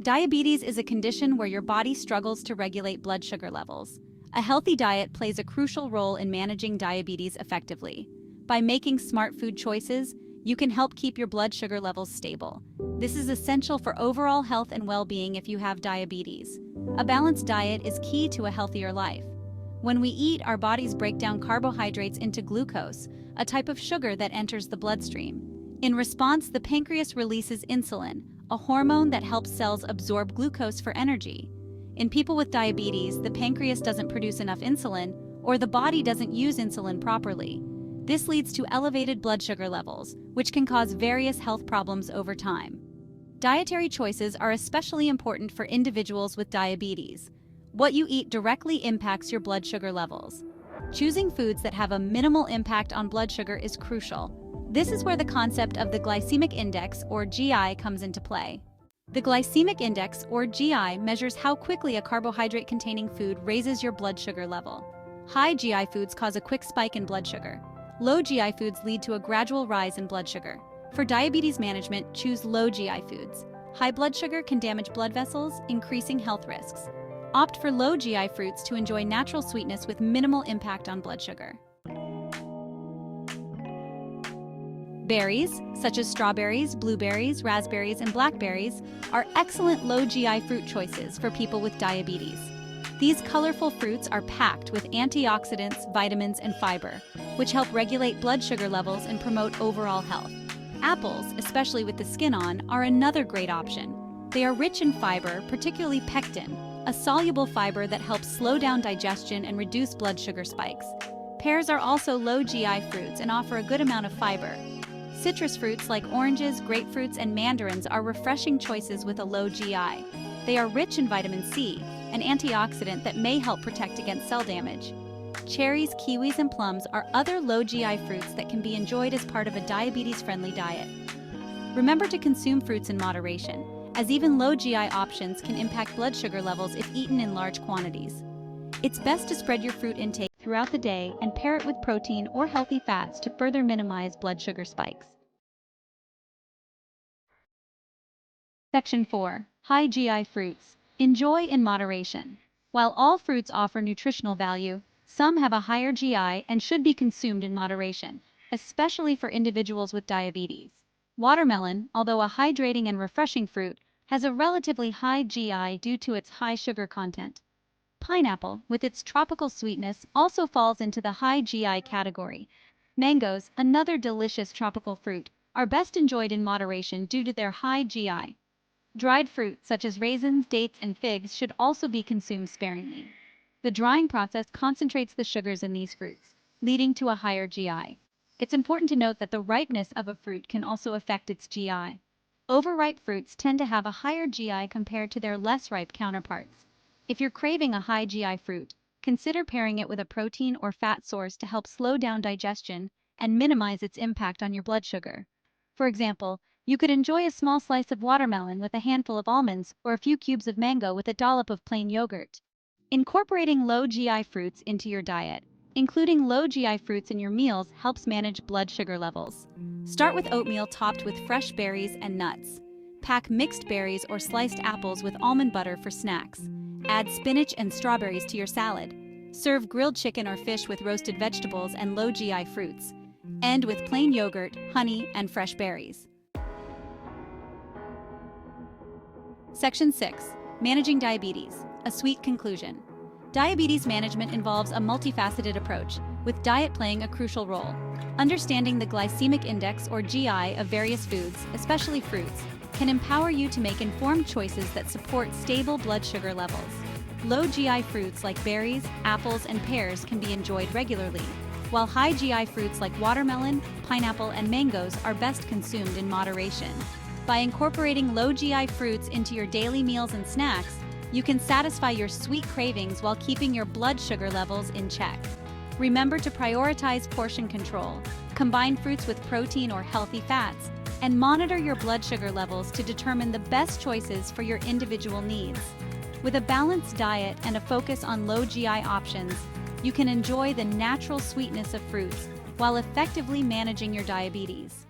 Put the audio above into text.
Diabetes is a condition where your body struggles to regulate blood sugar levels. A healthy diet plays a crucial role in managing diabetes effectively. By making smart food choices, you can help keep your blood sugar levels stable. This is essential for overall health and well-being if you have diabetes. A balanced diet is key to a healthier life. When we eat, our bodies break down carbohydrates into glucose, a type of sugar that enters the bloodstream. In response, the pancreas releases insulin, a hormone that helps cells absorb glucose for energy. In people with diabetes, the pancreas doesn't produce enough insulin, or the body doesn't use insulin properly. This leads to elevated blood sugar levels, which can cause various health problems over time. Dietary choices are especially important for individuals with diabetes. What you eat directly impacts your blood sugar levels. Choosing foods that have a minimal impact on blood sugar is crucial. This is where the concept of the glycemic index, or GI, comes into play. The glycemic index, or GI, measures how quickly a carbohydrate-containing food raises your blood sugar level. High GI foods cause a quick spike in blood sugar. Low GI foods lead to a gradual rise in blood sugar. For diabetes management, choose low GI foods. High blood sugar can damage blood vessels, increasing health risks. Opt for low GI fruits to enjoy natural sweetness with minimal impact on blood sugar. Berries, such as strawberries, blueberries, raspberries, and blackberries, are excellent low GI fruit choices for people with diabetes. These colorful fruits are packed with antioxidants, vitamins, and fiber, which help regulate blood sugar levels and promote overall health. Apples, especially with the skin on, are another great option. They are rich in fiber, particularly pectin, a soluble fiber that helps slow down digestion and reduce blood sugar spikes. Pears are also low GI fruits and offer a good amount of fiber. Citrus fruits like oranges, grapefruits, and mandarins are refreshing choices with a low GI. They are rich in vitamin C, an antioxidant that may help protect against cell damage. Cherries, kiwis, and plums are other low GI fruits that can be enjoyed as part of a diabetes-friendly diet. Remember to consume fruits in moderation, as even low GI options can impact blood sugar levels if eaten in large quantities. It's best to spread your fruit intake throughout the day and pair it with protein or healthy fats to further minimize blood sugar spikes. Section 4. High GI fruits. Enjoy in moderation. While all fruits offer nutritional value, some have a higher GI and should be consumed in moderation, especially for individuals with diabetes. Watermelon, although a hydrating and refreshing fruit, has a relatively high GI due to its high sugar content. Pineapple, with its tropical sweetness, also falls into the high GI category. Mangoes, another delicious tropical fruit, are best enjoyed in moderation due to their high GI. Dried fruit, such as raisins, dates, and figs, should also be consumed sparingly. The drying process concentrates the sugars in these fruits, leading to a higher GI. It's important to note that the ripeness of a fruit can also affect its GI. Overripe fruits tend to have a higher GI compared to their less ripe counterparts. If you're craving a high GI fruit, consider pairing it with a protein or fat source to help slow down digestion and minimize its impact on your blood sugar. For example, you could enjoy a small slice of watermelon with a handful of almonds or a few cubes of mango with a dollop of plain yogurt. Incorporating low GI fruits into your diet, including low GI fruits in your meals, helps manage blood sugar levels. Start with oatmeal topped with fresh berries and nuts. Pack mixed berries or sliced apples with almond butter for snacks. Add spinach and strawberries to your salad. Serve grilled chicken or fish with roasted vegetables and low GI fruits. End with plain yogurt, honey, and fresh berries. Section 6. Managing diabetes. A sweet conclusion. Diabetes management involves a multifaceted approach, with diet playing a crucial role. Understanding the glycemic index, or GI, of various foods, especially fruits, can empower you to make informed choices that support stable blood sugar levels. Low GI fruits like berries, apples, and pears can be enjoyed regularly, while high GI fruits like watermelon, pineapple, and mangoes are best consumed in moderation. By incorporating low GI fruits into your daily meals and snacks, you can satisfy your sweet cravings while keeping your blood sugar levels in check. Remember to prioritize portion control, combine fruits with protein or healthy fats, and monitor your blood sugar levels to determine the best choices for your individual needs. With a balanced diet and a focus on low GI options, you can enjoy the natural sweetness of fruits while effectively managing your diabetes.